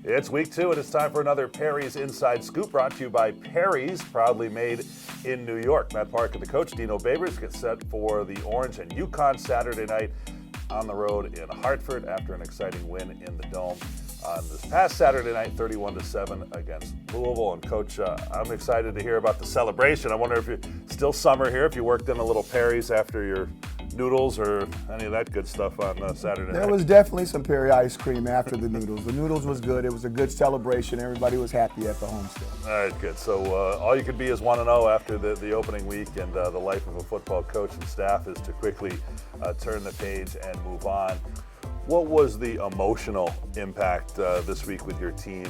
It's week 2, and it's time for another Perry's Inside Scoop, brought to you by Perry's, proudly made in New York. Matt Parker, the coach, Dino Babers, get set for the Orange and UConn Saturday night on the road in Hartford after an exciting win in the Dome on this past Saturday night, 31-7 against Louisville. And Coach, I'm excited to hear about the celebration. I wonder if it's still summer here, if you worked in a little Perry's after your noodles or any of that good stuff on Saturday night. There was definitely some Perry ice cream after the noodles. The noodles was good. It was a good celebration. Everybody was happy at the homestead. All right, good. So all you could be is 1-0 after the opening week, and the life of a football coach and staff is to quickly turn the page and move on. What was the emotional impact this week with your team?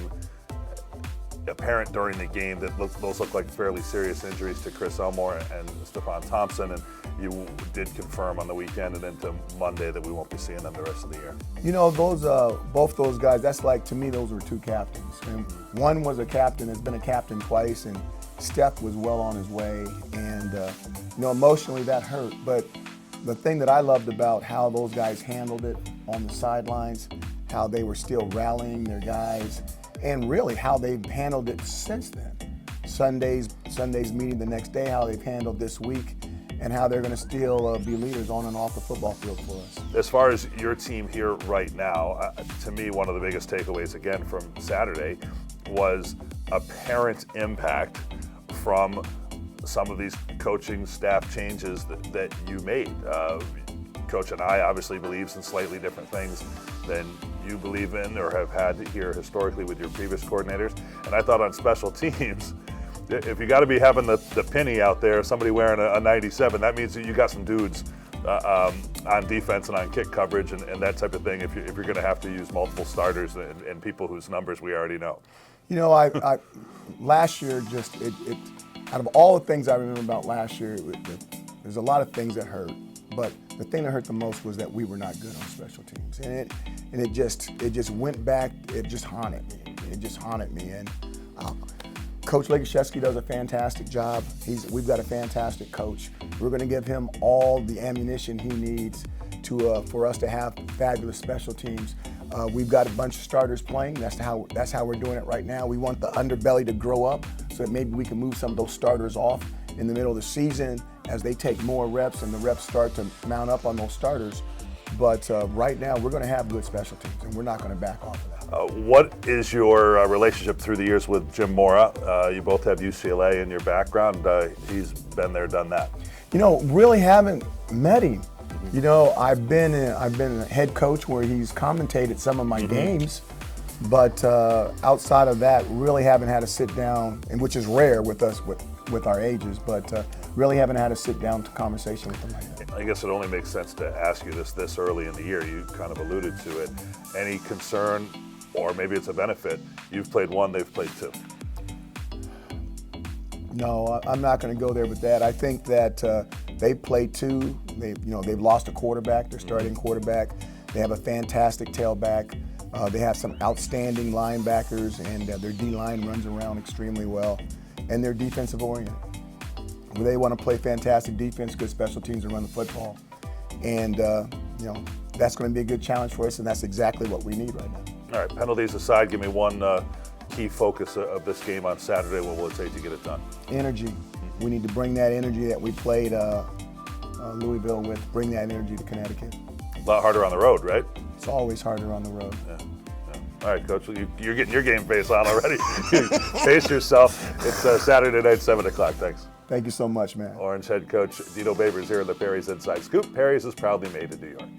Apparent during the game that those look like fairly serious injuries to Chris Elmore and Stephon Thompson, and you did confirm on the weekend and into Monday that we won't be seeing them the rest of the year. You know, those both those guys, that's like, to me, those were two captains. And one was a captain, has been a captain twice, and Steph was well on his way. And, emotionally that hurt. But the thing that I loved about how those guys handled it on the sidelines, how they were still rallying their guys, and really how they've handled it since then. Sunday's meeting the next day, how they've handled this week, and how they're going to still be leaders on and off the football field for us. As far as your team here right now, to me, one of the biggest takeaways, again, from Saturday was apparent impact from some of these coaching staff changes that you made. Coach and I obviously believes in slightly different things than you believe in or have had here historically with your previous coordinators. And I thought on special teams, if you got to be having the penny out there, somebody wearing a 97, that means that you got some dudes on defense and on kick coverage and that type of thing if you're going to have to use multiple starters and people whose numbers we already know. You know, I last year, just out of all the things I remember about last year, there's a lot of things that hurt. But the thing that hurt the most was that we were not good on special teams, and it just went back. It just haunted me. It just haunted me. And Coach Legashevsky does a fantastic job. We've got a fantastic coach. We're going to give him all the ammunition he needs for us to have fabulous special teams. We've got a bunch of starters playing. That's how we're doing it right now. We want the underbelly to grow up so that maybe we can move some of those starters off in the middle of the season as they take more reps and the reps start to mount up on those starters. But right now, we're going to have good special teams, and we're not going to back off of that. What is your relationship through the years with Jim Mora? You both have UCLA in your background. He's been there, done that. You know, really haven't met him. You know, I've been a head coach where he's commentated some of my games, but outside of that, really haven't had a sit down, and which is rare with us with our ages, but really haven't had a sit down conversation with him like that. I guess it only makes sense to ask you this early in the year. You kind of alluded to it. Any concern, or maybe it's a benefit? You've played one, they've played two. No, I'm not going to go there with that. I think that they've played two. They've lost a quarterback, their starting quarterback. They have a fantastic tailback. They have some outstanding linebackers, and their D-line runs around extremely well. And they're defensive oriented. They want to play fantastic defense, good special teams, and run the football. And that's going to be a good challenge for us, and that's exactly what we need right now. All right, penalties aside, give me one key focus of this game on Saturday. What will it take to get it done? Energy. We need to bring that energy that we played Louisville with, bring that energy to Connecticut. A lot harder on the road, right? It's always harder on the road. Yeah. All right, Coach, you're getting your game face on already. Pace yourself. It's Saturday night, 7 o'clock. Thanks. Thank you so much, man. Orange head coach Dino Babers here in the Perry's Inside Scoop. Perry's is proudly made in New York.